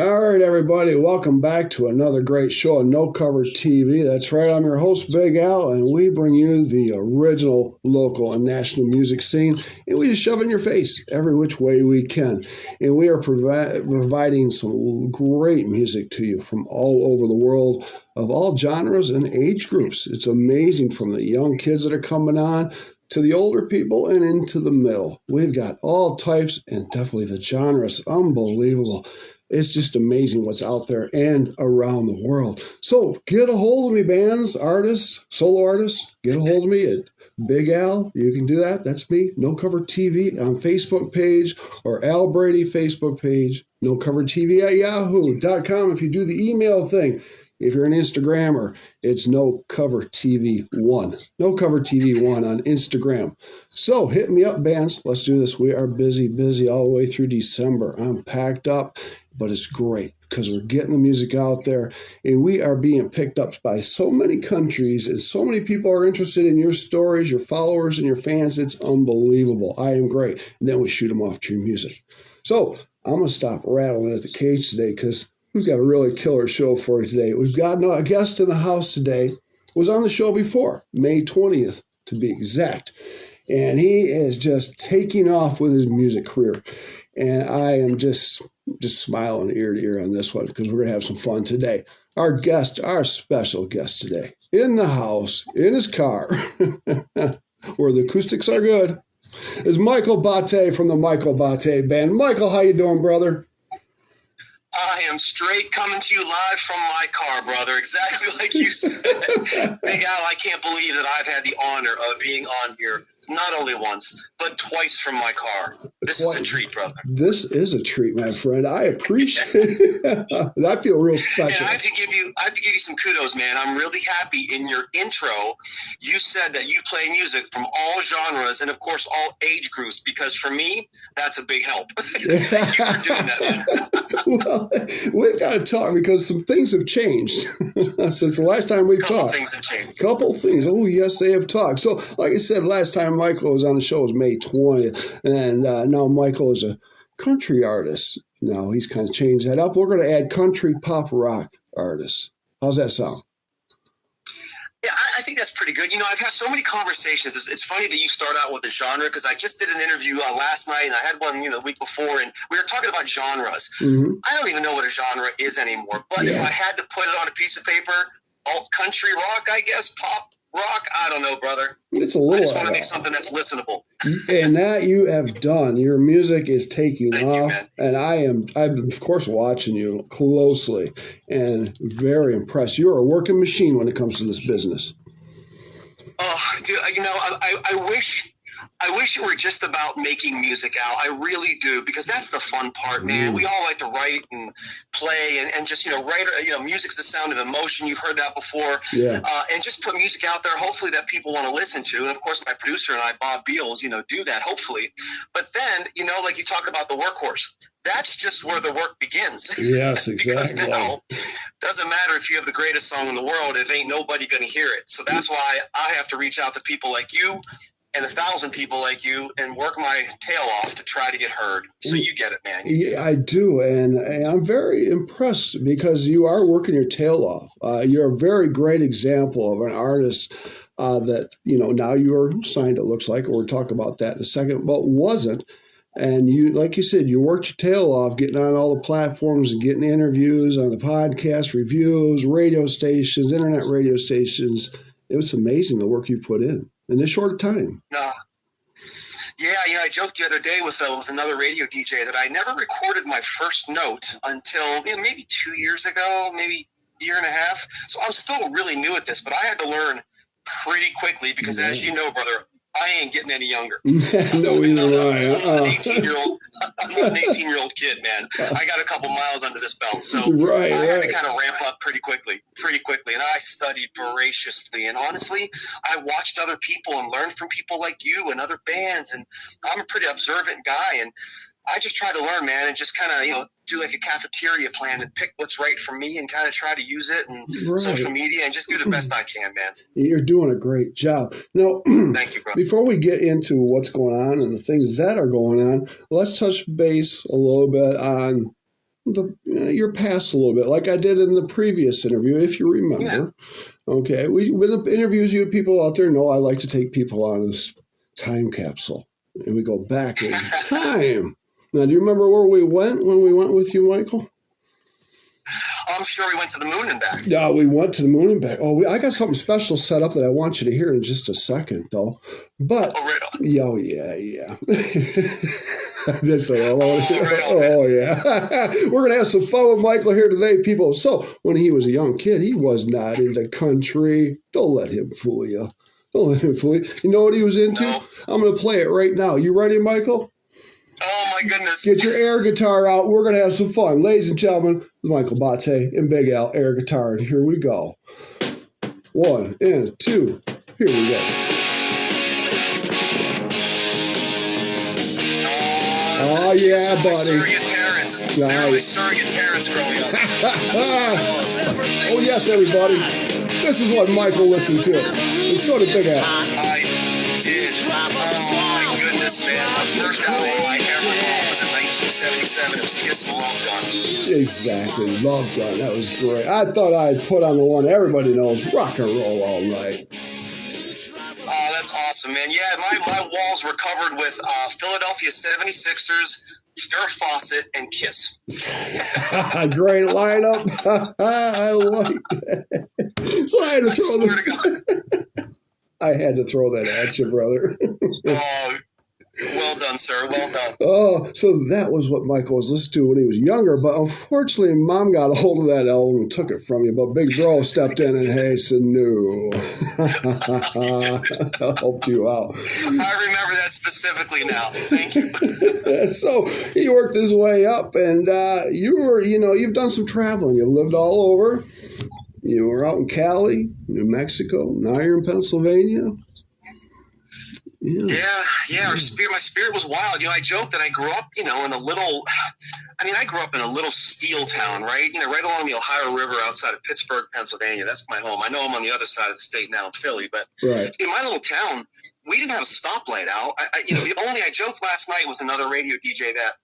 All right, everybody, welcome back to another great show on No Cover TV. That's right, I'm your host, Big Al, and we bring you the original local and national music scene, and we just shove it in your face every which way we can. And we are providing some great music to you from all over the world of all genres and age groups. It's amazing, from the young kids that are coming on to the older people and into the middle. We've got all types and definitely the genres. Unbelievable. It's just amazing what's out there and around the world. So get a hold of me, bands, artists, solo artists. Get a hold of me at Big Al. You can do that. That's me. No Cover TV on Facebook page, or Al Brady Facebook page. No Cover TV at yahoo.com if you do the email thing. If you're an Instagrammer, it's No Cover TV 1. No Cover TV 1 on Instagram. So hit me up, bands. Let's do this. We are busy all the way through December. I'm packed up, but it's great because we're getting the music out there, and we are being picked up by so many countries, and so many people are interested in your stories, your followers, and your fans. It's unbelievable. I am great. And then we shoot them off to your music. So I'm going to stop rattling at the cage today because we've got a really killer show for you today. We've got a guest in the house today. Was on the show before, May 20th to be exact. And he is just taking off with his music career. And I am just smiling ear to ear on this one because we're going to have some fun today. Our special guest today, in the house, in his car, where the acoustics are good, is Michael Botte from the Michael Botte Band. Michael, how you doing, brother? I am straight coming to you live from my car, brother. Exactly like you said. Big Al, I can't believe that I've had the honor of being on here not only once, but twice from my car. This is a treat, brother. This is a treat, my friend. I appreciate it. I feel real special. And I have to give you some kudos, man. I'm really happy. In your intro, you said that you play music from all genres and, of course, all age groups, because for me, that's a big help. Thank you for doing that, man. Well, we've got to talk because some things have changed since the last time we've talked. Couple things have changed. Couple things. Oh, yes, they have talked. So, like I said, last time Michael was on the show was May 20th, and now Michael is a country artist. Now he's kind of changed that up. We're going to add country pop rock artists. How's that sound? Yeah, I think that's pretty good. You know, I've had so many conversations. It's funny that you start out with a genre, because I just did an interview last night, and I had one, the week before, and we were talking about genres. Mm-hmm. I don't even know what a genre is anymore, but if I had to put it on a piece of paper, alt country rock, I guess, pop rock, I don't know, brother. It's a little. I just want to make something that's listenable. And that you have done. Your music is taking off, and I'm of course watching you closely and very impressed. You're a working machine when it comes to this business. Oh, dude, I wish it were just about making music, Al. I really do, because that's the fun part, man. We all like to write and play and just, write, music's the sound of emotion. You've heard that before. Yeah. And just put music out there, hopefully, that people want to listen to. And, of course, my producer and I, Bob Beals, do that, hopefully. But then, like you talk about the workhorse, that's just where the work begins. Yes, exactly. Because, doesn't matter if you have the greatest song in the world if ain't nobody going to hear it. So that's why I have to reach out to people like you and 1,000 people like you and work my tail off to try to get heard. So you get it, man. Yeah, I do. And I'm very impressed because you are working your tail off. You're a very great example of an artist that, now you're signed, it looks like, or we'll talk about that in a second, but wasn't. And you, like you said, you worked your tail off getting on all the platforms and getting interviews on the podcast, reviews, radio stations, internet radio stations. It was amazing the work you've put in this short time. Yeah, I joked the other day with another radio DJ that I never recorded my first note until maybe 2 years ago, maybe a year and a half. So I'm still really new at this, but I had to learn pretty quickly because, as you know, brother, I ain't getting any younger. No, either way. I'm not an 18-year-old kid, man. I got a couple miles under this belt, so I had to kind of ramp up pretty quickly. And I studied voraciously, and honestly, I watched other people and learned from people like you and other bands, and I'm a pretty observant guy, and I just try to learn, man, and just kind of, do like a cafeteria plan and pick what's right for me and kind of try to use it and social media and just do the best I can, man. You're doing a great job. Now, thank you, brother. Before we get into what's going on and the things that are going on, let's touch base a little bit on your past a little bit, like I did in the previous interview, if you remember. Yeah. Okay, with the interviews, you people out there know I like to take people on this time capsule, and we go back in time. Now, do you remember where we went when we went with you, Michael? I'm sure we went to the moon and back. Yeah, we went to the moon and back. Oh, I got something special set up that I want you to hear in just a second, though. But yeah. That's yeah. We're gonna have some fun with Michael here today, people. So when he was a young kid, he was not into country. Don't let him fool you. Don't let him fool you. You know what he was into? No. I'm gonna play it right now. You ready, Michael? Oh, my goodness. Get your air guitar out. We're going to have some fun. Ladies and gentlemen, Michael Botte and Big Al, air guitar. And here we go. 1 and 2. Here we go. Oh, yeah, buddy. Surrogate parents. They're my surrogate parents growing up. Oh, yes, everybody. This is what Michael listened to. And so did Big Al. I did. Oh, my goodness, man. The first album I ever bought was in 1977. It was Kiss Love Gun. Exactly. Love Gun. That was great. I thought I'd put on the one everybody knows, Rock and Roll All Night. Oh, that's awesome, man. Yeah, my walls were covered with Philadelphia 76ers, Farrah Fawcett, and Kiss. Great lineup. I like that. So I had to throw that at you, brother. Oh, well done, sir. Well done. Oh, so that was what Michael was listening to when he was younger. But unfortunately, Mom got a hold of that album and took it from you. But Big Bro stepped in and hey, said no. Helped you out. I remember that specifically now. Thank you. So he worked his way up, and you've done some traveling. You've lived all over. You were out in Cali, New Mexico. Now you're in Pennsylvania. Yeah. My spirit was wild. I joke that I grew up, in a little. I grew up in a little steel town, right? Right along the Ohio River, outside of Pittsburgh, Pennsylvania. That's my home. I know I'm on the other side of the state now in Philly, but in my little town, we didn't have a stoplight out. I joked last night with another radio DJ that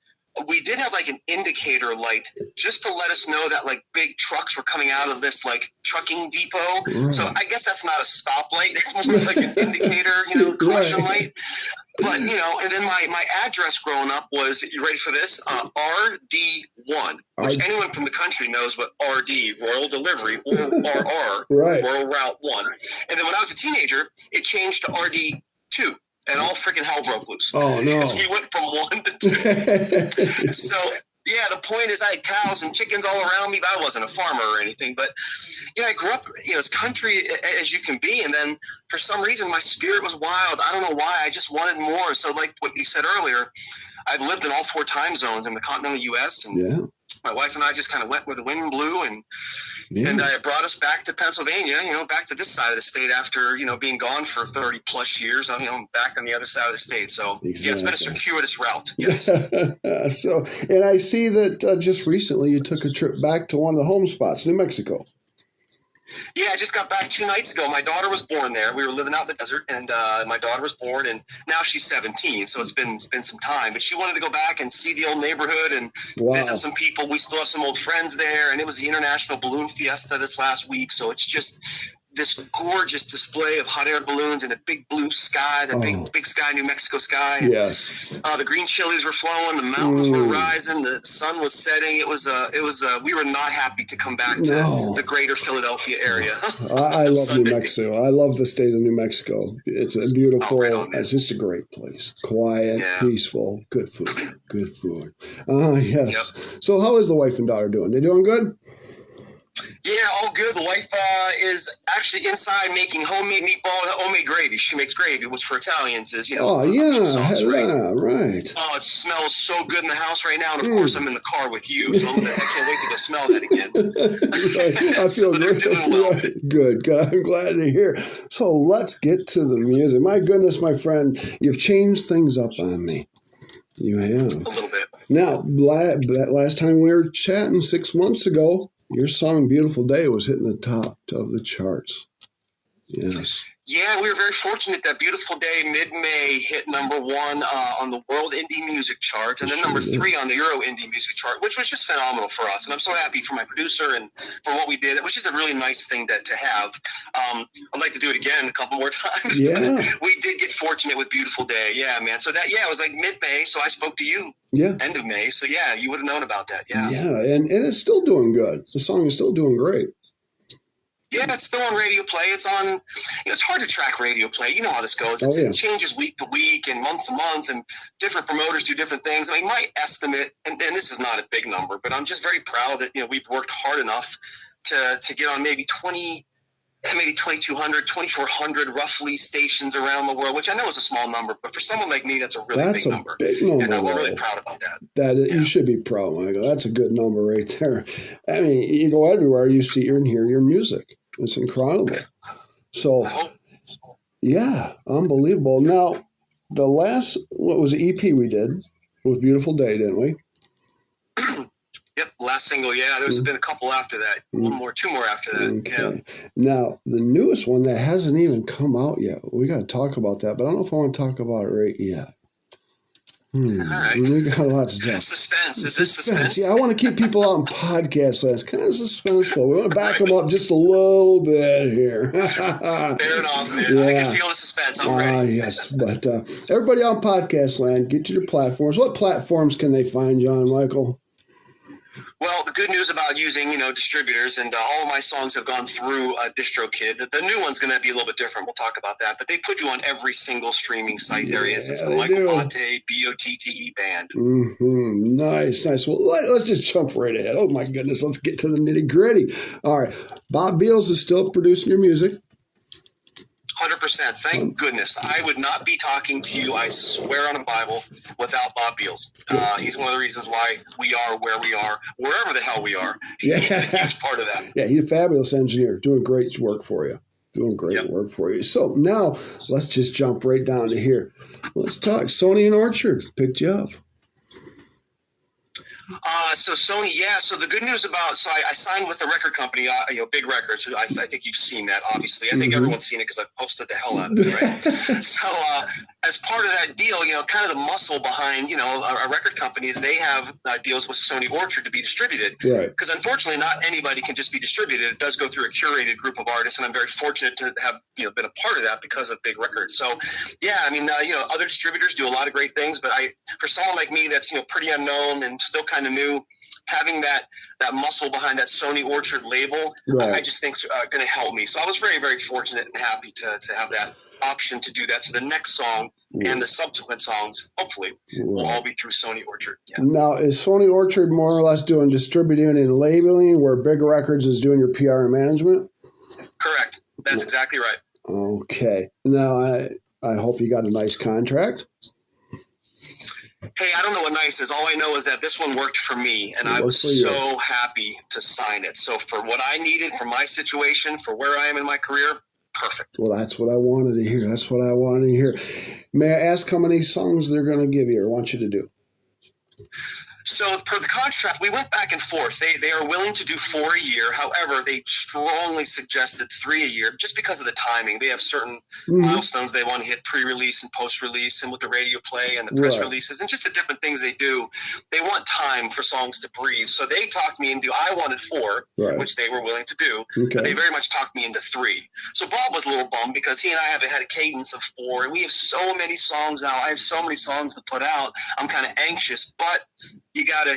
we did have like an indicator light just to let us know that like big trucks were coming out of this like trucking depot. Right. So I guess that's not a stoplight. It's more like an indicator, caution light. But, and then my address growing up was, you ready for this? RD1, which anyone from the country knows what RD, Royal Delivery, or RR, Royal Route 1. And then when I was a teenager, it changed to RD2. And all freaking hell broke loose. Oh, no. Because we went from 1 to 2. So, yeah, the point is I had cows and chickens all around me, but I wasn't a farmer or anything. But, I grew up, as country as you can be. And then for some reason, my spirit was wild. I don't know why. I just wanted more. So like what you said earlier, I've lived in all 4 time zones in the continental U.S. And my wife and I just kind of went where the wind blew. And it brought us back to Pennsylvania, back to this side of the state after, being gone for 30 plus years. I'm back on the other side of the state. So, yeah, it's been a circuitous route. Yes. So, and I see that just recently you took a trip back to one of the home spots, New Mexico. Yeah, I just got back 2 nights ago. My daughter was born there. We were living out in the desert, and my daughter was born, and now she's 17, so it's been some time. But she wanted to go back and see the old neighborhood and visit some people. We still have some old friends there, and it was the International Balloon Fiesta this last week, so it's just this gorgeous display of hot air balloons in a big blue sky, the big sky, New Mexico sky. Yes. The green chilies were flowing, the mountains were rising, the sun was setting. It was we were not happy to come back to the greater Philadelphia area. I love New Mexico. I love the state of New Mexico. It's a beautiful, it's just a great place. Quiet, peaceful, good food. Yes. Yep. So how is the wife and daughter doing? They doing good? Yeah, all good. The wife is actually inside making homemade homemade gravy. She makes gravy, which for Italians is, sauce, right? Right. Oh, it smells so good in the house right now. And, of course, I'm in the car with you, so I can't wait to go smell that again. I feel great. Doing well. Right. Good. I'm glad to hear. So let's get to the music. My goodness, my friend, you've changed things up on me. You have. A little bit. Now, that last time we were chatting 6 months ago, your song "Beautiful Day" was hitting the top of the charts. Yes. Yeah, we were very fortunate that Beautiful Day mid-May hit number 1 on the World Indie Music Chart, and then number 3 on the Euro Indie Music Chart, which was just phenomenal for us. And I'm so happy for my producer and for what we did. It was just a really nice thing to have. I'd like to do it again a couple more times. Yeah. We did get fortunate with Beautiful Day. Yeah, man. So it was like mid-May, so I spoke to you. Yeah. End of May. So, yeah, you would have known about that. Yeah. Yeah, and it's still doing good. The song is still doing great. Yeah, it's still on radio play. It's on. It's hard to track radio play. You know how this goes. It changes week to week and month to month, and different promoters do different things. I mean, my estimate, and this is not a big number, but I'm just very proud that we've worked hard enough to get on maybe 2,200, 2,400 roughly stations around the world, which I know is a small number, but for someone like me, that's a really big number. Big number. And we're really proud about that. You should be proud, Michael. That's a good number right there. I mean, you go everywhere, you see and hear your music. It's incredible. So, yeah, unbelievable. Now, the last, what was the EP we did with Beautiful Day, didn't we? Yep, last single, yeah. There's been a couple after that. Two more after that. Okay. Yeah. Now, the newest one that hasn't even come out yet, we got to talk about that, but I don't know if I want to talk about it right yet. All right. We got lots of stuff. Suspense. Is this suspense? Yeah, I want to keep people out in podcast land. It's kind of suspenseful. We want to back them up just a little bit here. Fair enough, man. Yeah. I can feel the suspense. I'm ready. Yes, but everybody on podcast land, get to your platforms. What platforms can they find you on, Michael? Well, the good news about using, distributors, and all of my songs have gone through DistroKid. The new one's going to be a little bit different. We'll talk about that. But they put you on every single streaming site there is. It's the Michael Botte, B-O-T-T-E band. Mm-hmm. Nice. Well, let's just jump right ahead. Oh, my goodness. Let's get to the nitty-gritty. All right. Bob Beals is still producing your music. 100%. Thank goodness. I would not be talking to you, I swear on the Bible, without Bob Beals. He's one of the reasons why we are where we are, wherever the hell we are. Yeah. He's a huge part of that. Yeah, he's a fabulous engineer, doing great work for you. Work for you. So now let's just jump right down to here. Let's talk. Sony and Orchard picked you up. So Sony, So the good news I signed with a record company, Big Records. I think you've seen that, obviously. I think everyone's seen it because I've posted the hell out of it, right? So as part of that deal, kind of the muscle behind, our record companies, they have deals with Sony Orchard to be distributed. Right. Because unfortunately, not anybody can just be distributed. It does go through a curated group of artists, and I'm very fortunate to have, been a part of that because of Big Records. So, other distributors do a lot of great things, but for someone like me that's, pretty unknown and still kind of new, having that muscle behind that Sony Orchard label, right, I just think is going to help me. So I was very, very fortunate and happy to have that option to do that. So the next song and the subsequent songs, hopefully, will all be through Sony Orchard. Yeah. Now, is Sony Orchard more or less doing distributing and labeling, where Big Records is doing your PR and management? Correct. That's exactly right. Okay. Now, I hope you got a nice contract. Hey, I don't know what nice is. All I know is that this one worked for me, and I was so happy to sign it. So for what I needed, for my situation, for where I am in my career, perfect. Well, that's what I wanted to hear. May I ask how many songs they're going to give you or want you to do? So per the contract, we went back and forth. They are willing to do 4 a year. However, they strongly suggested 3 a year just because of the timing. They have certain milestones they want to hit, pre-release and post-release, and with the radio play and the press releases and just the different things they do. They want time for songs to breathe. So they talked me into, I wanted 4, which they were willing to do, but they very much talked me into 3. So Bob was a little bummed because he and I have had a cadence of 4, and we have so many songs now. I have so many songs to put out. I'm kind of anxious, but you gotta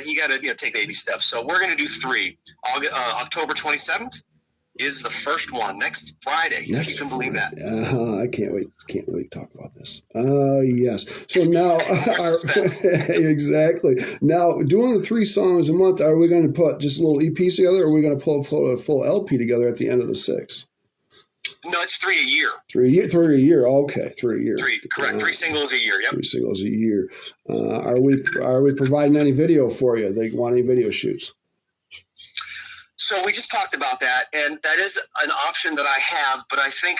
take baby steps. So we're gonna do 3. October 27th is the first one, next Friday. If you can believe that. I can't wait to talk about this. Yes. So now, exactly. Now, doing the 3 songs a month, are we going to put just little EPs together, or are we going to put a full LP together at the end of the 6? No, it's 3 a year. 3 a year. Okay, 3 a year. 3, correct. 3 singles a year. Yep. 3 singles a year. Are we providing any video for you? They want any video shoots? So we just talked about that, and that is an option that I have. But I think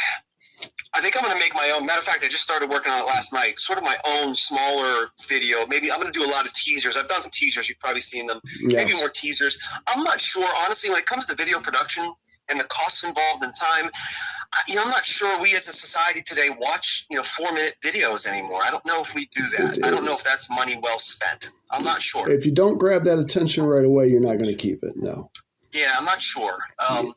I'm going to make my own. Matter of fact, I just started working on it last night. Sort of my own smaller video. Maybe I'm going to do a lot of teasers. I've done some teasers. You've probably seen them. Yes. Maybe more teasers. I'm not sure, honestly, when it comes to video production and the costs involved in time. I'm not sure we as a society today watch, 4-minute videos anymore. I don't know if we do that. I don't know if that's money well spent. I'm not sure. If you don't grab that attention right away, you're not going to keep it. No. Yeah, I'm not sure.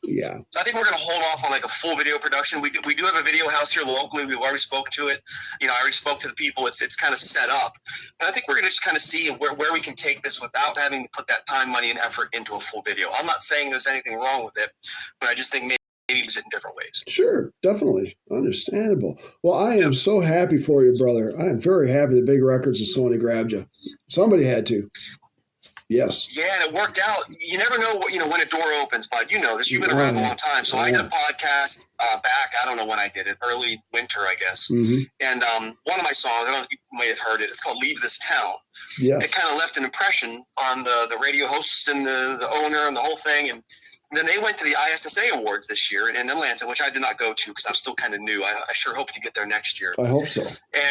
Yeah. I think we're going to hold off on like a full video production. We do have a video house here locally. We've already spoken to it. I already spoke to the people. It's kind of set up. But I think we're going to just kind of see where we can take this without having to put that time, money, and effort into a full video. I'm not saying there's anything wrong with it, but I just think maybe use it in different ways. Sure, definitely. Understandable. Well, I am so happy for you, brother. I am very happy that Big Records and Sony grabbed you. Somebody had to. Yes. Yeah, and it worked out. You never know when a door opens, bud. You know this. You've been around a long time. So I did a podcast back, I don't know when I did it, early winter, I guess. Mm-hmm. And one of my songs, you might have heard it, it's called Leave This Town. Yes. It kind of left an impression on the radio hosts and the owner and the whole thing. And then they went to the ISSA Awards this year in Atlanta, which I did not go to because I'm still kind of new. I sure hope to get there next year. I hope so.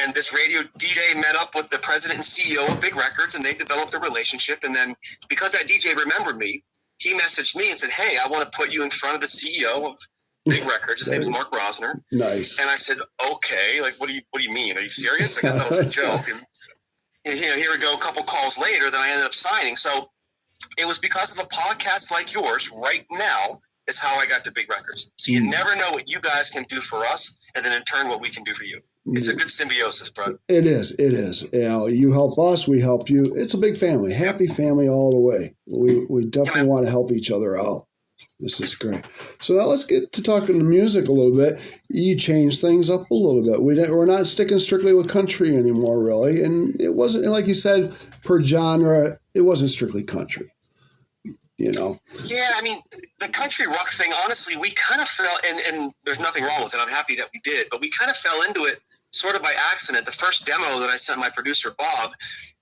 And this radio DJ met up with the president and CEO of Big Records, and they developed a relationship. And then because that DJ remembered me, he messaged me and said, "Hey, I want to put you in front of the CEO of Big Records. His name is Mark Rosner." Nice. And I said, "Okay, like what do you mean? Are you serious?" Like I thought it was a joke. And here we go. A couple calls later, then I ended up signing. So it was because of a podcast like yours right now is how I got to Big Records. So you never know what you guys can do for us, and then in turn what we can do for you. It's a good symbiosis, bro. It is. You help us, we help you. It's a big family, happy family all the way. We definitely want to help each other out. This is great. So now let's get to talking to music a little bit. You changed things up a little bit. We're not sticking strictly with country anymore, really. And it wasn't, like you said, per genre, it wasn't strictly country. Yeah, I mean, the country rock thing, honestly, we kind of fell, and there's nothing wrong with it. I'm happy that we did, but we kind of fell into it sort of by accident. The first demo that I sent my producer, Bob,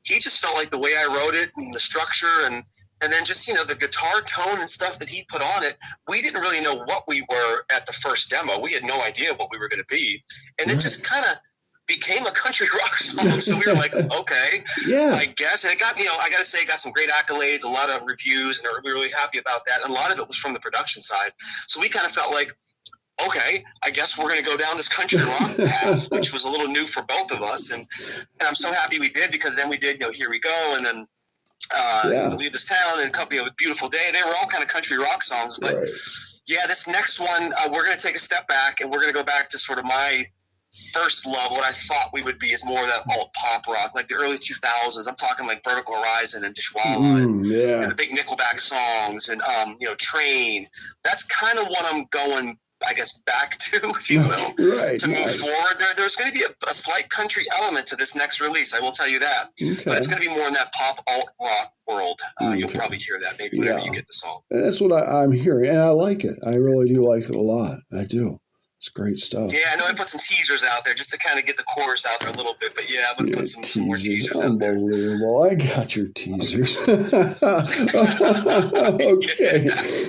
he just felt like the way I wrote it and the structure and then just, the guitar tone and stuff that he put on it, we didn't really know what we were at the first demo. We had no idea what we were going to be. And it just kind of became a country rock song. So we were like, okay, yeah, I guess. And it got, I got to say, it got some great accolades, a lot of reviews, and we were really happy about that. And a lot of it was from the production side. So we kind of felt like, okay, I guess we're going to go down this country rock path, which was a little new for both of us. And I'm so happy we did, because then we did, Here We Go, and then Leave This Town, and Company of a Beautiful Day. They were all kind of country rock songs. But yeah, this next one, we're going to take a step back, and we're going to go back to sort of my first love. What I thought we would be is more of that alt pop rock, like the early 2000s. I'm talking like Vertical Horizon and Dishwalla and the big Nickelback songs and Train. That's kind of what I'm going, I guess, back to, if you will, to move forward. There's going to be a slight country element to this next release, I will tell you that. Okay. But it's going to be more in that pop alt rock world. You'll probably hear that maybe whenever you get the song. And that's what I'm hearing, and I like it. I really do like it a lot. I do. It's great stuff. Yeah, I know I put some teasers out there just to kind of get the chorus out there a little bit, but yeah, I'm going to put some more teasers out there. Unbelievable. I got your teasers. Okay.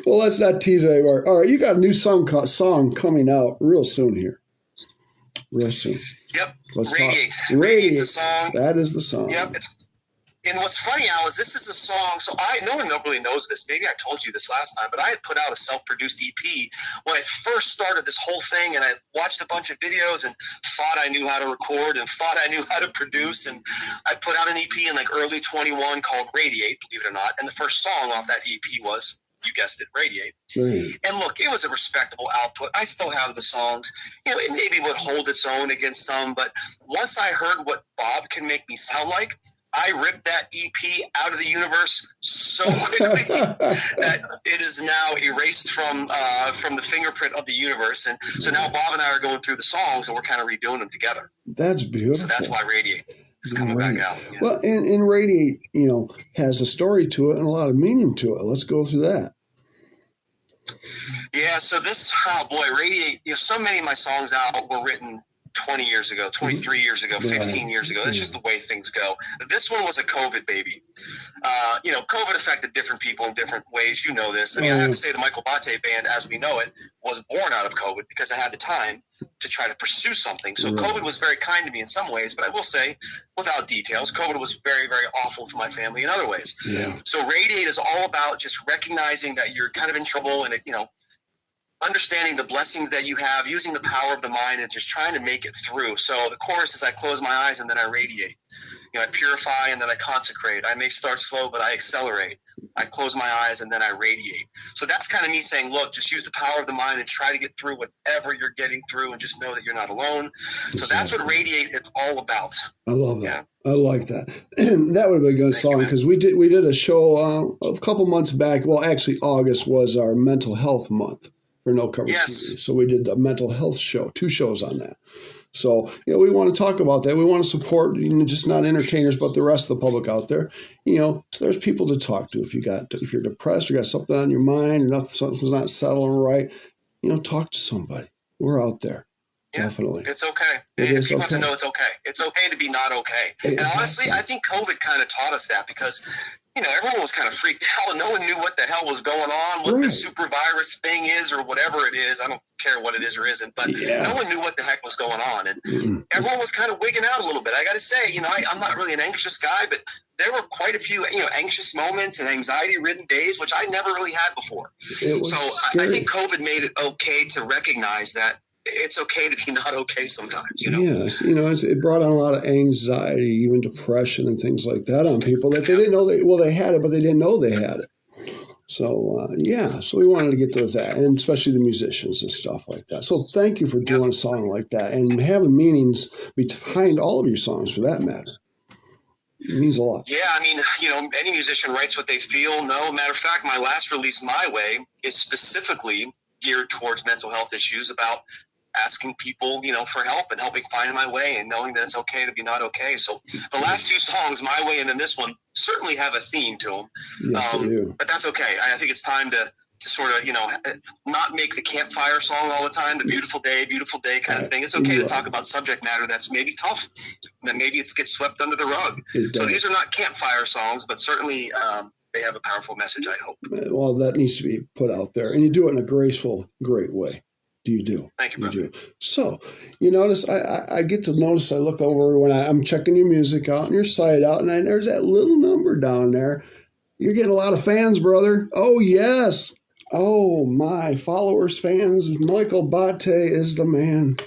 Well, let's not tease anymore. All right, you got a new song coming out real soon here. Real soon. Yep. Radiate. Radiate's the song. That is the song. Yep. And what's funny, Al, is this is a song, so no one really knows this. Maybe I told you this last time, but I had put out a self-produced EP when I first started this whole thing, and I watched a bunch of videos and thought I knew how to record and thought I knew how to produce, and I put out an EP in like early 21 called Radiate, believe it or not, and the first song off that EP was, you guessed it, Radiate. And look, it was a respectable output. I still have the songs. It maybe would hold its own against some, but once I heard what Bob can make me sound like, I ripped that EP out of the universe so quickly that it is now erased from the fingerprint of the universe. And so now Bob and I are going through the songs, and we're kind of redoing them together. That's beautiful. So that's why Radiate is coming back out. Yeah. Well, and Radiate, has a story to it and a lot of meaning to it. Let's go through that. Yeah, so Radiate, so many of my songs out were written 20 years ago, 23 years ago, 15 years ago. That's just the way things go. This one was a COVID baby. COVID affected different people in different ways. You know this. I have to say the Michael Botte band, as we know it, was born out of COVID because I had the time to try to pursue something. So COVID was very kind to me in some ways, but I will say, without details, COVID was very, very awful to my family in other ways. Yeah. So Radiate is all about just recognizing that you're kind of in trouble, and understanding the blessings that you have, using the power of the mind, and just trying to make it through. So the chorus is, I close my eyes and then I radiate. I purify and then I consecrate. I may start slow, but I accelerate. I close my eyes and then I radiate. So that's kind of me saying, look, just use the power of the mind and try to get through whatever you're getting through, and just know that you're not alone. Exactly. So that's what Radiate it's all about. I love that. Yeah. I like that. That would be a good song, because we did a show a couple months back. Well, actually, August was our mental health month for No Cover TV. So we did a mental health show, 2 shows on that. So, we want to talk about that. We want to support, just not entertainers, but the rest of the public out there. So there's people to talk to. If you're depressed, you got something on your mind, or something's not settling right, talk to somebody. We're out there. Yeah, definitely. It's okay. People have to know it's okay. It's okay to be not okay. Exactly. And honestly, I think COVID kind of taught us that, because everyone was kind of freaked out and no one knew what the hell was going on, what the super virus thing is, or whatever it is. I don't care what it is or isn't, but no one knew what the heck was going on. And everyone was kind of wigging out a little bit. I got to say, I'm not really an anxious guy, but there were quite a few, anxious moments and anxiety-ridden days, which I never really had before. So I think COVID made it okay to recognize that it's okay to be not okay sometimes, Yes, it brought on a lot of anxiety, even depression and things like that on people that they didn't know they had it, but they didn't know they had it. So, so we wanted to get to that, and especially the musicians and stuff like that. So thank you for doing a song like that and having meanings behind all of your songs, for that matter. It means a lot. Yeah, I mean, any musician writes what they feel. No, matter of fact, my last release, My Way, is specifically geared towards mental health issues, about asking people, for help and helping find my way, and knowing that it's okay to be not okay. So the last 2 songs, My Way and then this one, certainly have a theme to them. Yes, they do. But that's okay. I think it's time to sort of, not make the campfire song all the time, the beautiful day kind of thing. It's okay to talk about subject matter that's maybe tough, that maybe it gets swept under the rug. So these are not campfire songs, but certainly they have a powerful message, I hope. Well, that needs to be put out there, and you do it in a graceful, great way. You do. Thank you, brother. You do. So, you notice, I get to notice, I look over when I'm checking your music out and your site out, and there's that little number down there. You're getting a lot of fans, brother. Oh, yes. Oh, my followers, fans. Michael Botte is the man.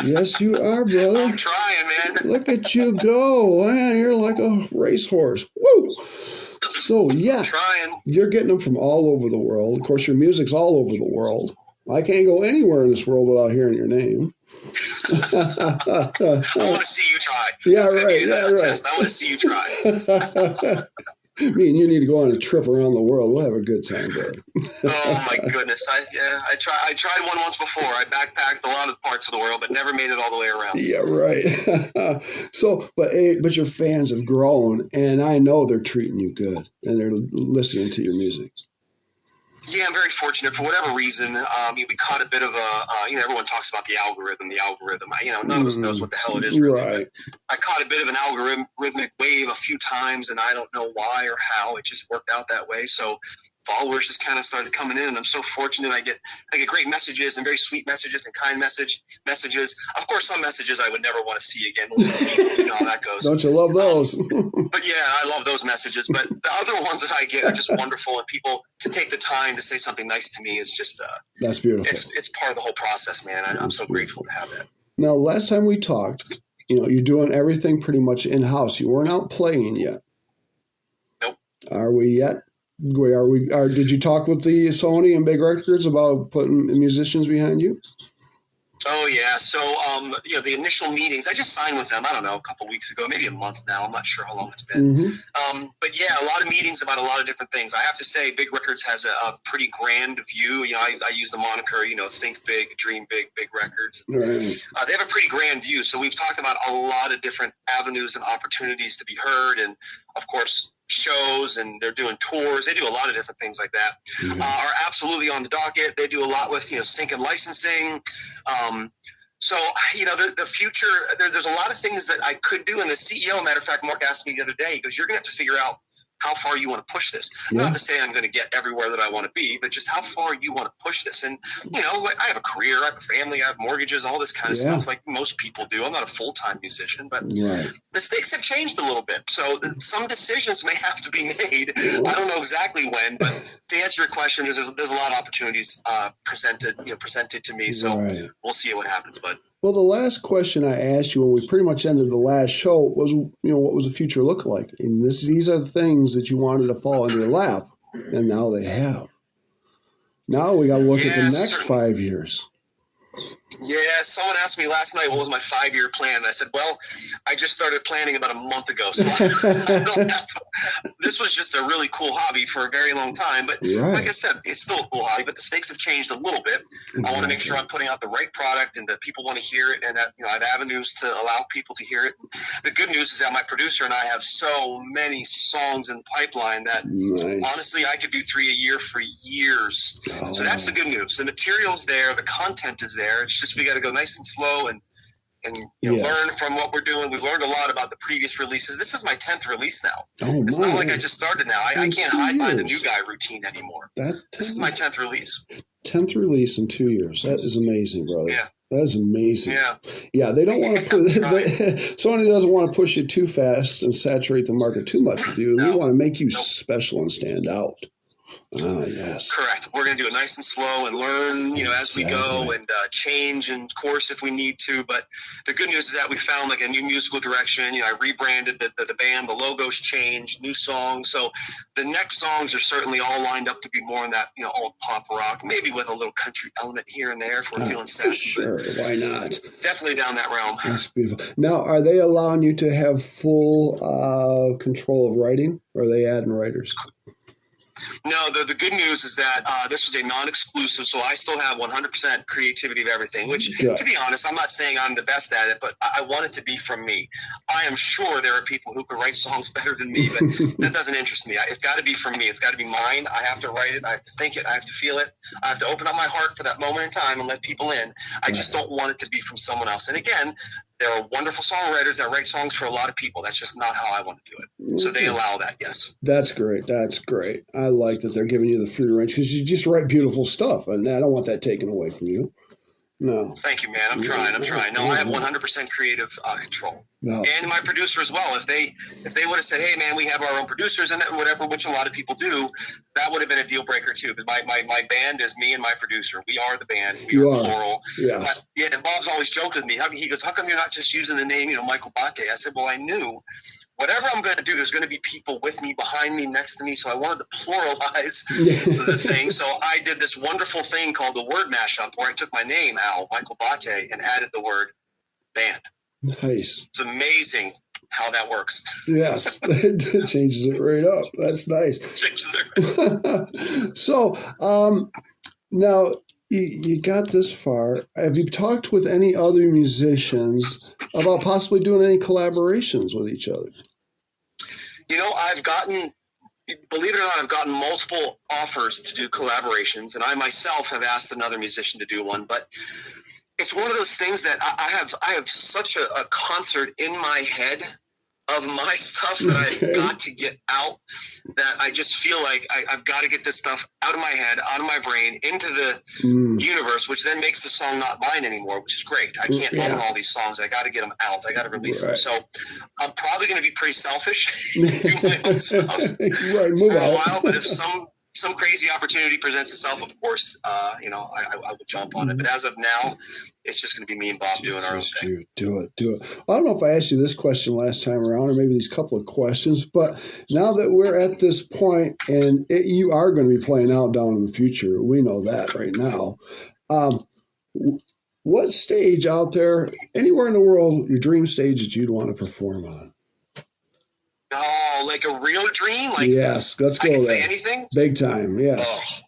Yes, you are, brother. I'm trying, man. Look at you go. Man, you're like a racehorse. Woo! So, yeah, you're getting them from all over the world. Of course, your music's all over the world. I can't go anywhere in this world without hearing your name. I want to see you try. Yeah, right. I want to see you try. Me and you need to go on a trip around the world. We'll have a good time, brother. Oh my goodness! I tried one once before. I backpacked a lot of parts of the world, but never made it all the way around. Yeah, right. So, but your fans have grown, and I know they're treating you good, and they're listening to your music. Yeah, I'm very fortunate. For whatever reason, we caught a bit of a, everyone talks about the algorithm. None of us knows what the hell it is really. Right. I caught a bit of an algorithmic wave a few times, and I don't know why or how. It just worked out that way. So followers just kind of started coming in, and I'm so fortunate. I get great messages and very sweet messages and kind messages. Of course, some messages I would never want to see again. You know how that goes. Don't you love those? But yeah, I love those messages. But the other ones that I get are just wonderful, and people to take the time to say something nice to me is just that's beautiful. It's part of the whole process, man. I'm so grateful to have that. Now, last time we talked, you're doing everything pretty much in house. You weren't out playing yet. Nope. Are we yet? Did you talk with the Sony and Big Records about putting musicians behind you? Oh yeah. So the initial meetings, I just signed with them. I don't know, a couple weeks ago, maybe a month now. I'm not sure how long it's been. Mm-hmm. But yeah, a lot of meetings about a lot of different things. I have to say, Big Records has a pretty grand view. I use the moniker, think big, dream big, Big Records. Right. They have a pretty grand view. So we've talked about a lot of different avenues and opportunities to be heard, and of course, shows, and they're doing tours. They do a lot of different things like that. Mm-hmm. Are absolutely on the docket. They do a lot with sync and licensing. So the future, there's a lot of things that I could do. And the CEO, matter of fact, Mark asked me the other day, he goes, "You're gonna have to figure out how far you want to push this. Yeah. Not to say I'm going to get everywhere that I want to be, but just how far you want to push this. And, you know, like I have a career, I have a family, I have mortgages, all this kind of stuff like most people do. I'm not a full-time musician, but the stakes have changed a little bit. So some decisions may have to be made. I don't know exactly when, but to answer your question, there's a lot of opportunities presented to me. So we'll see what happens, bud. Well, the last question I asked you when we pretty much ended the last show was, you know, what was the future look like? And these are the things that you wanted to fall in your lap, and now they have. Now we got to look at the next 5 years. Yeah, someone asked me last night what was my 5-year plan. And I said, well, I just started planning about a month ago. So this was just a really cool hobby for a very long time. But like I said, it's still a cool hobby, but the stakes have changed a little bit. I want to make sure I'm putting out the right product and that people want to hear it and that, you know, I have avenues to allow people to hear it. And the good news is that my producer and I have so many songs in the pipeline that honestly I could do 3 a year for years. So that's the good news. The material's there. The content is there. It's just we got to go nice and slow and you know, learn from what we're doing. We've learned a lot about the previous releases. This is my 10th release now. It's not like I just started now. I can't hide behind the new guy routine anymore. This is my 10th release. 10th release in 2 years. That is amazing, brother. Yeah. That is amazing. Yeah, they don't want to put Sony doesn't want to push you too fast and saturate the market too much with you. We want to make you special and stand out. Yes. Correct. We're going to do it nice and slow and learn, you know, as we go and change and course if we need to. But the good news is that we found like a new musical direction. You know, I rebranded the band, the logo's changed, new songs. So the next songs are certainly all lined up to be more in that, you know, old pop rock, maybe with a little country element here and there if we're feeling sassy. Sure, why not? Definitely down that realm. That's beautiful. Now, are they allowing you to have full control of writing, or are they adding writers? No, the good news is that this was a non-exclusive, so I still have 100% creativity of everything, which, to be honest, I'm not saying I'm the best at it, but I want it to be from me. I am sure there are people who could write songs better than me, but that doesn't interest me. It's got to be from me. It's got to be mine. I have to write it. I have to think it. I have to feel it. I have to open up my heart for that moment in time and let people in. I just don't want it to be from someone else. And again, there are wonderful songwriters that write songs for a lot of people. That's just not how I want to do it. So they allow that, yes. That's great. That's great. I like that they're giving you the free range because you just write beautiful stuff, and I don't want that taken away from you. No. Thank you, man. I'm trying. No, I have 100% creative control. No. And my producer as well. If they would have said, hey, man, we have our own producers and whatever, which a lot of people do, that would have been a deal breaker too. Because my band is me and my producer. We are the band. We are plural. Yes. And Bob's always joked with me. He goes, how come you're not just using the name, you know, Michael Botte? I said, well, I knew whatever I'm going to do, there's going to be people with me, behind me, next to me. So I wanted to pluralize the thing. So I did this wonderful thing called the word mashup where I took my name, Michael Botte, and added the word band. Nice. It's amazing how that works. Yes. It changes it right up. That's nice. So now you got this far. Have you talked with any other musicians about possibly doing any collaborations with each other? You know, believe it or not, I've gotten multiple offers to do collaborations, and I myself have asked another musician to do one, but it's one of those things that I have such a concert in my head of my stuff that I've got to get out, that I just feel like I've got to get this stuff out of my head, out of my brain, into the universe, which then makes the song not mine anymore, which is great. I can't own all these songs. I got to get them out. I got to release them. So I'm probably going to be pretty selfish, do my own stuff for a while, but if some crazy opportunity presents itself, of course, you know, I would jump on it. But as of now, it's just going to be me and Bob doing our own thing. Do it. I don't know if I asked you this question last time around, or maybe these couple of questions, but now that we're at this point, and you are going to be playing out down in the future, we know that right now. What stage out there, anywhere in the world, your dream stage that you'd want to perform on? Oh, like a real dream? Like, yes, let's go I can there. say anything? Big time, yes. Oh.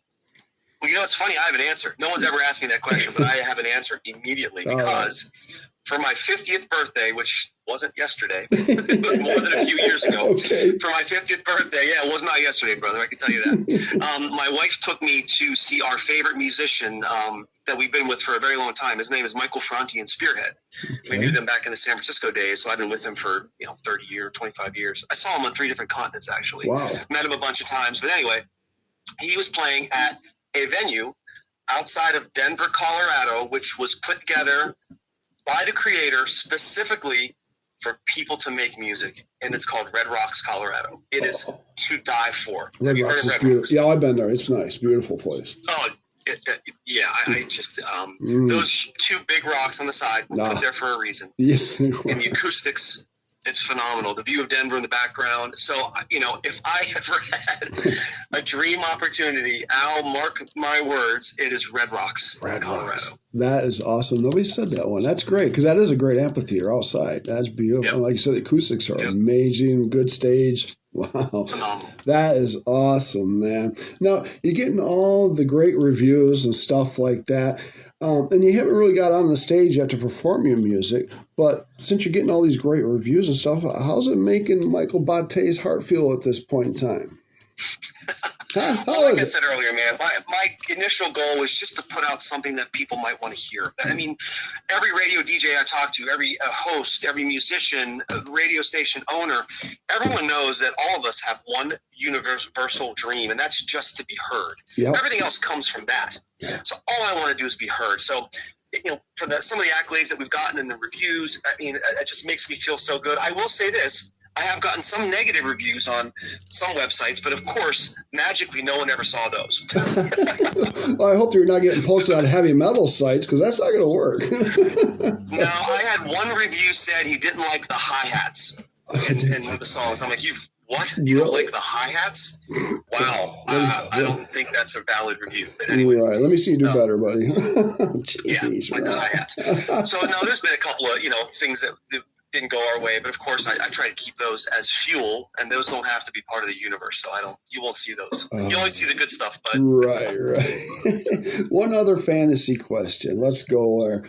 Well, you know, it's funny. I have an answer. No one's ever asked me that question, but I have an answer immediately because for my 50th birthday, which wasn't yesterday, it was more than a few years ago. Okay. For my 50th birthday, yeah, it was not yesterday, brother, I can tell you that. My wife took me to see our favorite musician that we've been with for a very long time. His name is Michael Franti and Spearhead. Okay. We knew them back in the San Francisco days, so I've been with him for 30 years, 25 years. I saw him on 3 different continents, actually. Wow. Met him a bunch of times. But anyway, he was playing at a venue outside of Denver, Colorado, which was put together by the creator specifically for people to make music, and it's called Red Rocks, Colorado. It is to die for. Red Rocks is beautiful. Yeah, I've been there. It's nice. Beautiful place. Oh, yeah. I just those 2 big rocks on the side were put there for a reason. Yes, and the acoustics, it's phenomenal. The view of Denver in the background. So, if I ever had a dream opportunity, Al, mark my words, it is Red Rocks, Colorado. Rocks. That is awesome. Nobody said that one. That's great, because that is a great amphitheater outside. That's beautiful. Yep. Like you said, the acoustics are amazing. Good stage. Wow. Phenomenal. That is awesome, man. Now, you're getting all the great reviews and stuff like that. And you haven't really got on the stage yet to perform your music, but since you're getting all these great reviews and stuff, how's it making Michael Botte's heart feel at this point in time? Well, like I said earlier, man, my initial goal was just to put out something that people might want to hear. I mean, every radio DJ I talk to, every host, every musician, radio station owner, everyone knows that all of us have one universal dream, and that's just to be heard. Yep. Everything else comes from that. Yeah. So all I want to do is be heard. So, for some of the accolades that we've gotten in the reviews, I mean, it just makes me feel so good. I will say this. I have gotten some negative reviews on some websites, but of course, magically, no one ever saw those. Well, I hope you're not getting posted on heavy metal sites, because that's not going to work. No, I had one review said he didn't like the hi-hats in one of the songs. I'm like, what? You don't like the hi-hats? Wow. I don't think that's a valid review. But anyway. Right. Let me see you do better, buddy. Jeez, like the hi-hats. So, no, there's been a couple of, things that didn't go our way, but of course I try to keep those as fuel, and those don't have to be part of the universe, so you won't see those. You only see the good stuff, but right. One other fantasy question. Let's go there.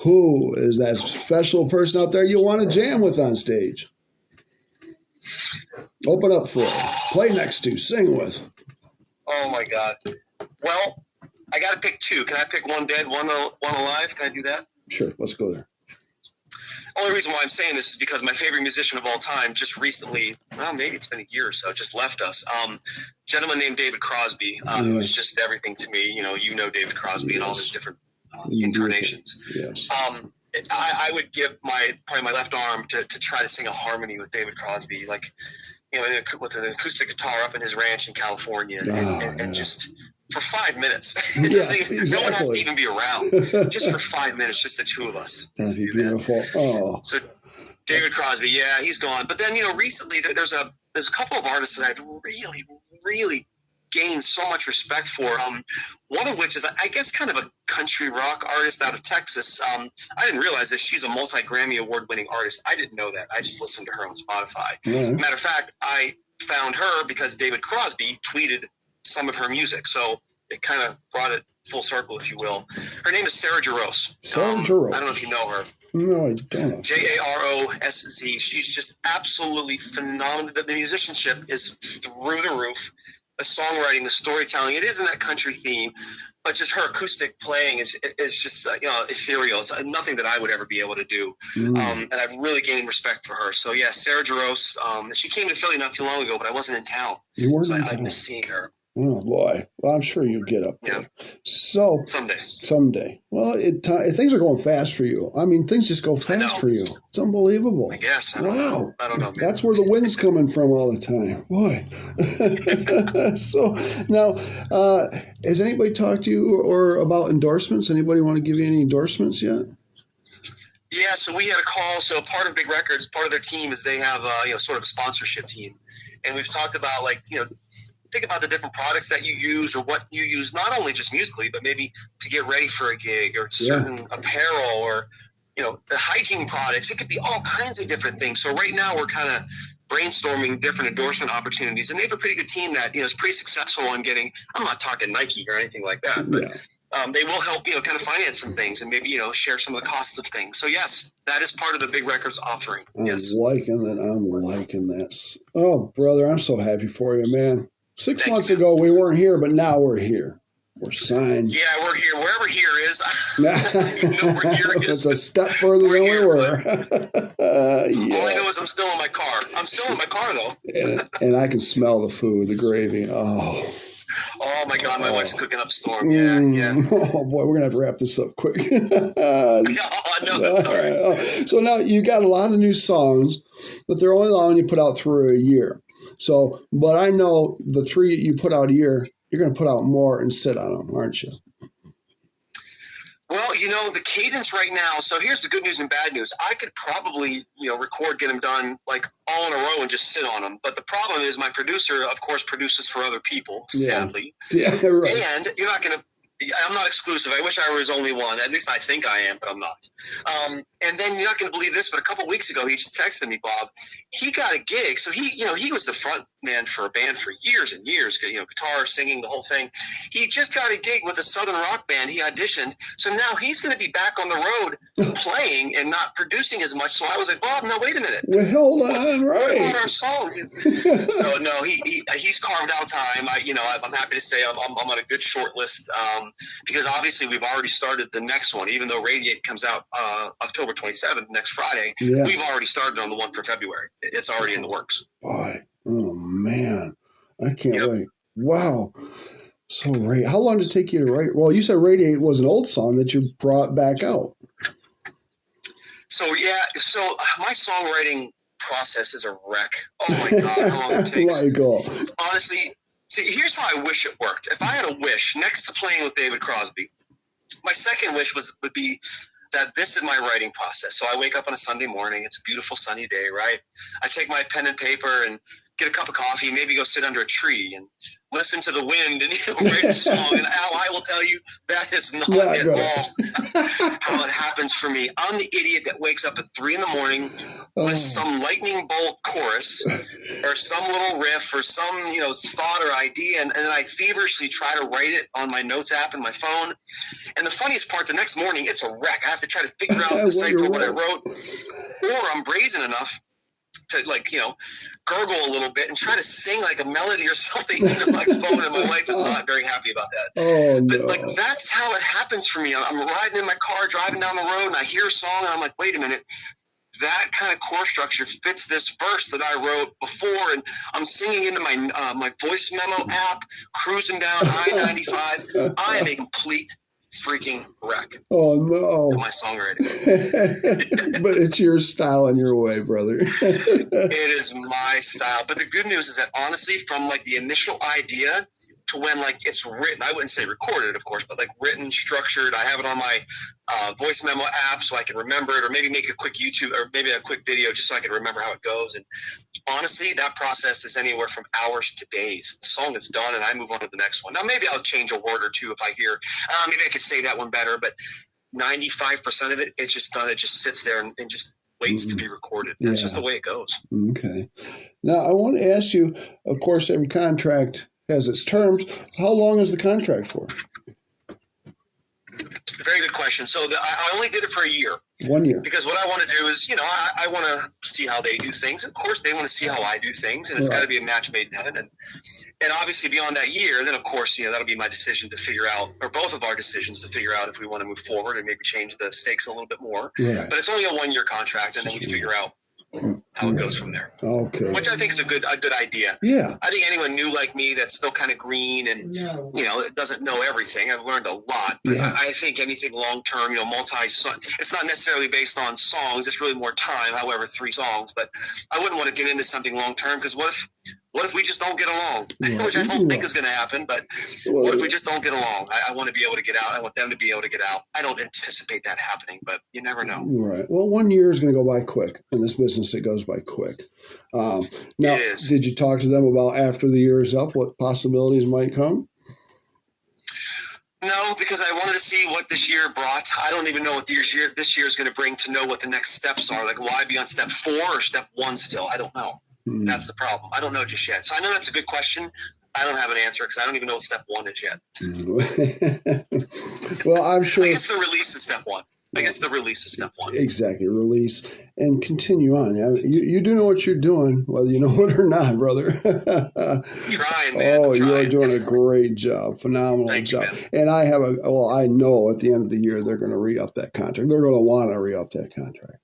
Who is that special person out there you want to jam with on stage? Open up for it. Play next to, sing with. Oh my God. Well, I got to pick 2. Can I pick one dead, one alive? Can I do that? Sure, let's go there. Only reason why I'm saying this is because my favorite musician of all time just recently, well, maybe it's been a year or so, just left us. Gentleman named David Crosby, who was just everything to me. You know David Crosby and all his different incarnations. Yes. I would give probably my left arm to try to sing a harmony with David Crosby, like with an acoustic guitar up in his ranch in California, and just. For 5 minutes. Exactly. No one has to even be around. Just for 5 minutes, just the 2 of us. That'd be beautiful. Oh. So David Crosby, yeah, he's gone. But then, recently there's a couple of artists that I've really, really gained so much respect for. One of which is, I guess, kind of a country rock artist out of Texas. I didn't realize that she's a multi-Grammy award-winning artist. I didn't know that. I just listened to her on Spotify. Mm-hmm. Matter of fact, I found her because David Crosby tweeted some of her music, so it kind of brought it full circle, if you will. Her name is Sarah Jarosz. Sarah Jarosz. I don't know if you know her. No, I don't know. Jarosz. She's just absolutely phenomenal. The musicianship is through the roof. The songwriting, the storytelling, it is in that country theme, but just her acoustic playing is just ethereal. It's nothing that I would ever be able to do. And I've really gained respect for her. So yeah, Sarah Jarosz. She came to Philly not too long ago, but I wasn't in town. You weren't in town. I missed seeing her. Oh boy! Well, I'm sure you'll get up there. Yeah. So someday. Well, things are going fast for you. I mean, things just go fast for you. It's unbelievable. I guess. Wow. I don't know. Man. That's where the wind's coming from all the time. Boy. So now, has anybody talked to you or about endorsements? Anybody want to give you any endorsements yet? Yeah. So we had a call. So part of Big Records, part of their team is they have sort of a sponsorship team, and we've talked about think about the different products that you use or what you use, not only just musically, but maybe to get ready for a gig or certain apparel or, the hygiene products. It could be all kinds of different things. So right now we're kind of brainstorming different endorsement opportunities, and they have a pretty good team that, is pretty successful on getting, I'm not talking Nike or anything like that, but they will help, kind of finance some things and maybe, share some of the costs of things. So yes, That is part of the Big Records offering. I'm yes. liking that. I'm liking that. Oh, brother, I'm so happy for you, man. 6 months ago, we weren't here, but now we're here. We're signed. Yeah, we're here. Wherever here is. You know where here is. It's a step further than we were. Yeah. All I know is I'm still in my car. I'm still in my car, though. and I can smell the food, the gravy. Oh my God, my wife's cooking up a storm. Yeah. Oh boy, we're gonna have to wrap this up quick. I know that's all right. So now you got a lot of new songs, but they're only allowing you to put out through a year. So, but I know the 3 you put out a year, you're gonna put out more and sit on them, aren't you? Well, the cadence right now, so here's the good news and bad news. I could probably, record, get them done like all in a row and just sit on them. But the problem is my producer, of course, produces for other people, sadly. Yeah, right. And I'm not exclusive. I wish I was only one. At least I think I am, but I'm not. And then you're not going to believe this, but a couple weeks ago, he just texted me, Bob. He got a gig. So he was the front man for a band for years and years, guitar, singing, the whole thing. He just got a gig with a Southern rock band. He auditioned. So now he's going to be back on the road playing and not producing as much. So I was like, Bob, no, wait a minute. Well, hold on, right. What about our songs? So no, he's carved out time. I'm happy to say I'm on a good short list. Because obviously we've already started the next one, even though Radiate comes out October 27th, next Friday. Yes. We've already started on the one for February. It's already in the works. Boy, oh man, I can't wait. Wow. So how long did it take you to write? Well, you said Radiate was an old song that you brought back out. So my songwriting process is a wreck. Oh my God, how long it takes. My God. Honestly, see, here's how I wish it worked. If I had a wish next to playing with David Crosby, my second wish would be that this is my writing process. So I wake up on a Sunday morning. It's a beautiful sunny day, right? I take my pen and paper and get a cup of coffee, maybe go sit under a tree and listen to the wind and write a song. And Al, I will tell you, that is not at all how it happens for me. I'm the idiot that wakes up at 3 a.m. with some lightning bolt chorus or some little riff or some, thought or idea. And then I feverishly try to write it on my notes app in my phone. And the funniest part, the next morning, it's a wreck. I have to try to figure out the cipher what I wrote. Or I'm brazen enough to gurgle a little bit and try to sing like a melody or something into my phone, and my wife is not very happy about that. Oh, no. But that's how it happens for me. I'm riding in my car, driving down the road, and I hear a song, and I'm like, wait a minute, that kind of chord structure fits this verse that I wrote before, and I'm singing into my my voice memo app, cruising down I-95. I am a complete freaking wreck. Oh no! In my songwriting. But it's your style and your way, brother. It is my style. But the good news is that honestly, from like the initial idea to when like it's written, I wouldn't say recorded, of course, but like written, structured. I have it on my voice memo app so I can remember it, or maybe make a quick YouTube or maybe a quick video just so I can remember how it goes. And honestly, that process is anywhere from hours to days. The song is done and I move on to the next one. Now, maybe I'll change a word or two if I hear, maybe I could say that one better, but 95% of it, it's just done. It just sits there and just waits to be recorded. That's just the way it goes. Okay. Now, I want to ask you, of course, every contract has its terms. How long is the contract for? Very good question. So I only did it for a year. 1 year. Because what I want to do is, I want to see how they do things. Of course, they want to see how I do things, and it's got to be a match made in heaven. And obviously, beyond that year, then of course, that'll be my decision to figure out, or both of our decisions to figure out if we want to move forward and maybe change the stakes a little bit more. Right. But it's only a 1 year contract, and then we figure out how it goes from there. Okay. Which I think is a good idea. Yeah. I think anyone new like me that's still kind of green and doesn't know everything. I've learned a lot. But I think anything long term, it's not necessarily based on songs. It's really more time. However, 3 songs. But I wouldn't want to get into something long term because what if we just don't get along? Right. Which I don't think is going to happen, but what if we just don't get along? I want to be able to get out. I want them to be able to get out. I don't anticipate that happening, but you never know. Right. Well, 1 year is going to go by quick. In this business, it goes by quick. Now, did you talk to them about after the year is up, what possibilities might come? No, because I wanted to see what this year brought. I don't even know what this year is going to bring to know what the next steps are. Like, will I be on step 4 or step 1 still? I don't know. That's the problem. I don't know just yet. So I know that's a good question. I don't have an answer because I don't even know what step 1 is yet. Well, I'm sure. I guess the release is step 1. I guess the release is step one. Exactly, release and continue on. You do know what you're doing, whether you know it or not, brother. Trying, man. Oh, you are doing a great job, phenomenal job. And I know at the end of the year they're going to re-up that contract. They're going to want to re-up that contract.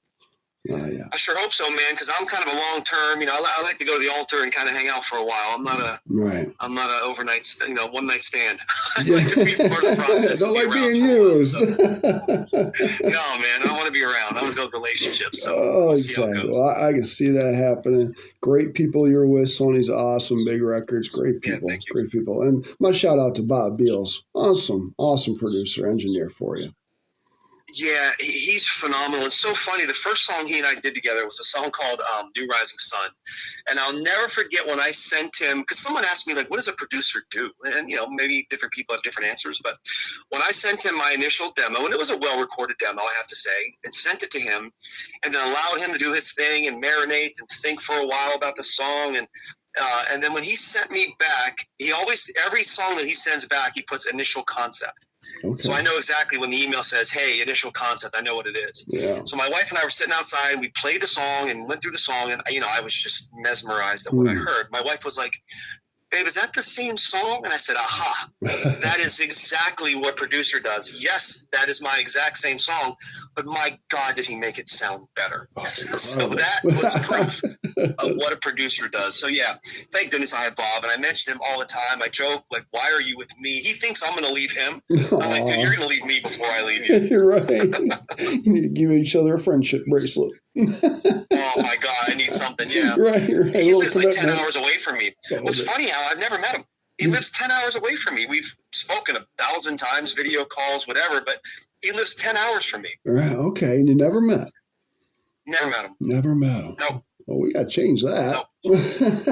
Yeah. I sure hope so, man, because I'm kind of a long term. I like to go to the altar and kind of hang out for a while. I'm not a overnight, one night stand. I like to be part of the process. Don't like being used. No, man, I want to be around. I want to build relationships. So exactly. Well, I can see that happening. Great people you're with. Sony's awesome. Big Records. Great people. Yeah, thank you. Great people. And my shout out to Bob Beals. Awesome producer, engineer for you. Yeah, he's phenomenal. It's so funny. The first song he and I did together was a song called New Rising Sun. And I'll never forget when I sent him, because someone asked me, like, what does a producer do? And, maybe different people have different answers. But when I sent him my initial demo, and it was a well-recorded demo, I have to say, and sent it to him, and then allowed him to do his thing and marinate and think for a while about the song. And then when he sent me back, every song that he sends back, he puts initial concept. Okay. So I know exactly when the email says, hey, initial concept, I know what it is. Yeah. So my wife and I were sitting outside, and we played the song and went through the song, and, I was just mesmerized at what I heard. My wife was like, babe, is that the same song? And I said, aha, that is exactly what producer does. Yes, that is my exact same song, but my God, did he make it sound better. So that was proof of what a producer does. So, yeah, thank goodness I have Bob, and I mention him all the time. I joke, like, why are you with me? He thinks I'm going to leave him. I'm like, dude, you're going to leave me before I leave you. You're right. You need to give each other a friendship bracelet. Oh, my God, I need something, yeah. Right. He lives like 10 hours away from me. It's funny how I've never met him. He lives 10 hours away from me. We've spoken 1,000 times, video calls, whatever, but he lives 10 hours from me. Right, okay, and you never met? Never met him. Never met him. Nope. Well, we got to change that. Nope.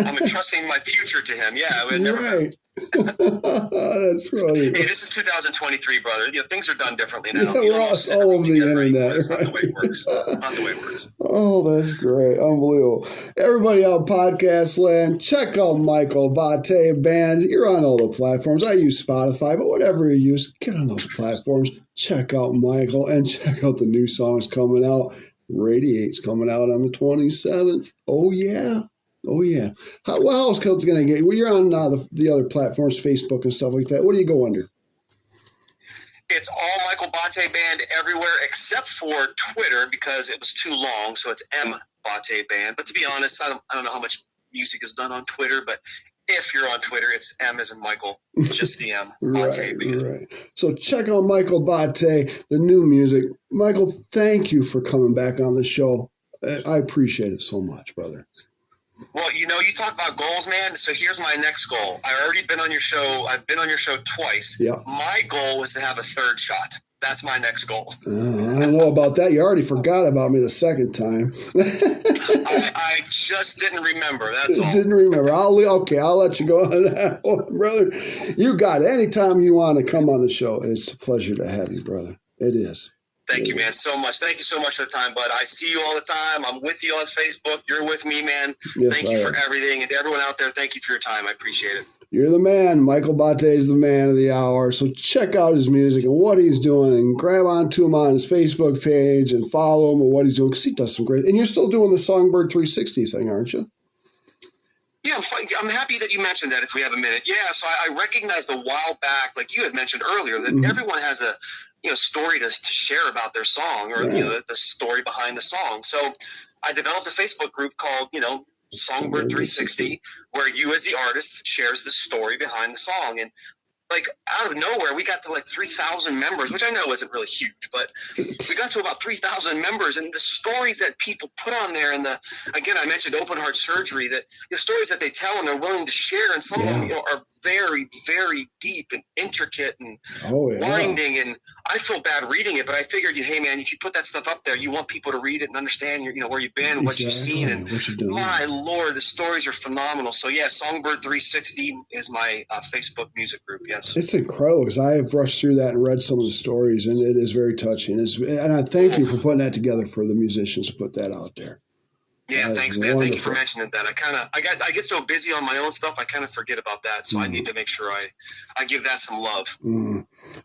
I'm entrusting my future to him. Yeah, we never right. That's funny. Hey, this is 2023, brother. Things are done differently now. Yeah, we're all over the internet. That's not the way it works. Not the way it works. Oh, that's great. Unbelievable. Everybody on podcast land, check out Michael Botte Band. You're on all the platforms. I use Spotify, but whatever you use, get on those platforms. Check out Michael and check out the new songs coming out. Radiate's coming out on the 27th. Oh, yeah. What else is going to get? Well, you're on the other platforms, Facebook and stuff like that. What do you go under? It's all Michael Botte Band everywhere except for Twitter because it was too long, so it's M Botte Band. But to be honest, I don't know how much music is done on Twitter, but if you're on Twitter, it's M as in Michael, just the M. Botte Band. Right. So check out Michael Botte, the new music. Michael, thank you for coming back on the show. I appreciate it so much, brother. Well, you talk about goals, man. So here's my next goal. I've already been on your show. I've been on your show twice. Yeah. My goal is to have a third shot. That's my next goal. I don't know about that. You already forgot about me the second time. I just didn't remember. That's all. Didn't remember. I'll let you go on that one, brother. You got it. Anytime you want to come on the show, it's a pleasure to have you, brother. It is. Thank you, man, so much. Thank you so much for the time, bud. I see you all the time. I'm with you on Facebook. You're with me, man. Yes, thank you for everything. And to everyone out there, thank you for your time. I appreciate it. You're the man. Michael Botte is the man of the hour. So check out his music and what he's doing and grab onto him on his Facebook page and follow him and what he's doing because he does some great. And you're still doing the Songbird 360 thing, aren't you? Yeah, I'm happy that you mentioned that if we have a minute. Yeah, so I recognized a while back, like you had mentioned earlier, that everyone has a story to share about their song or the story behind the song. So I developed a Facebook group called, Songbird 360, where you as the artist shares the story behind the song. And like out of nowhere, we got to like 3,000 members, which I know isn't really huge, but we got to about 3,000 members, and the stories that people put on there, and again, I mentioned open heart surgery, that the stories that they tell and they're willing to share, and some of them are very, very deep and intricate and winding, and I feel bad reading it, but I figured, hey man, if you put that stuff up there, you want people to read it and understand where you've been, what you've seen, and my Lord, the stories are phenomenal. So yeah, Songbird 360 is my Facebook music group. Yes. It's incredible because I have brushed through that and read some of the stories, and it is very touching. And I thank you for putting that together for the musicians to put that out there. Yeah, thanks, man. Wonderful. Thank you for mentioning that. I get so busy on my own stuff, I kind of forget about that. So I need to make sure I give that some love.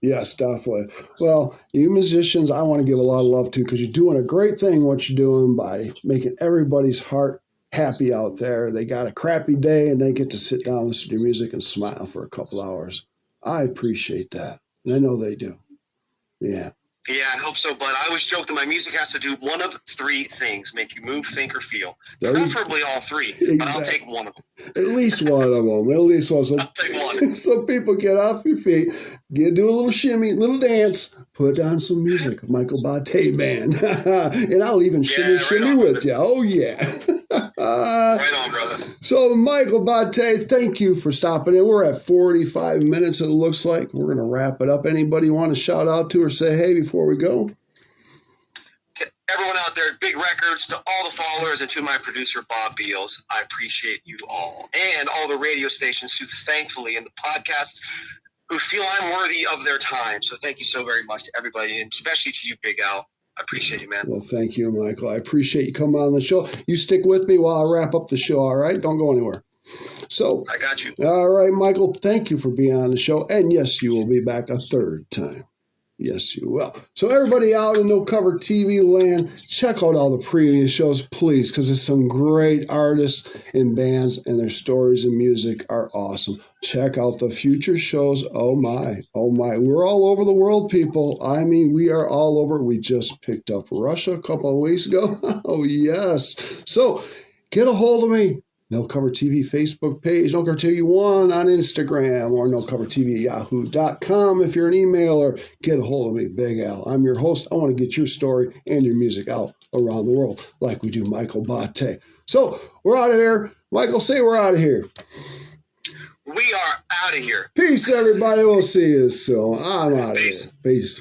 Yes, definitely. Well, you musicians, I want to give a lot of love to, because you're doing a great thing, what you're doing by making everybody's heart happy out there. They got a crappy day and they get to sit down, listen to your music, and smile for a couple hours. I appreciate that. And I know they do. Yeah. Yeah, I hope so, but I always joke that my music has to do one of three things: make you move, think, or feel. Preferably all three, exactly. But I'll take one of them. At least one of them. At least one. So, I'll take one. So people get off your feet, do a little shimmy, little dance, put on some music, Michael Botte Band. And I'll even shimmy with you. Oh, yeah. Right on, brother. So, Michael Botte, thank you for stopping in. We're at 45 minutes, it looks like. We're going to wrap it up. Anybody want to shout out to or say hey before we go? To everyone out there at Big Records, to all the followers, and to my producer, Bob Beals, I appreciate you all. And all the radio stations who thankfully, and the podcasts, who feel I'm worthy of their time. So thank you so very much to everybody, and especially to you, Big Al. I appreciate you, man. Well, thank you, Michael. I appreciate you coming on the show. You stick with me while I wrap up the show, all right? Don't go anywhere. So, I got you. All right, Michael, thank you for being on the show. And yes, you will be back a third time. Yes, you will. So everybody out in No Cover TV land, check out all the previous shows, please, because there's some great artists and bands, and their stories and music are awesome. Check out the future shows. Oh, my. Oh, my. We're all over the world, people. I mean, we are all over. We just picked up Russia a couple of weeks ago. Oh, yes. So get a hold of me. No Cover TV Facebook page, No Cover TV 1 on Instagram, or No Cover TV at yahoo.com. If you're an emailer, get a hold of me, Big Al. I'm your host. I want to get your story and your music out around the world like we do Michael Botte. So we're out of here. Michael, say we're out of here. We are out of here. Peace, everybody. We'll see you soon. I'm out of here. Peace.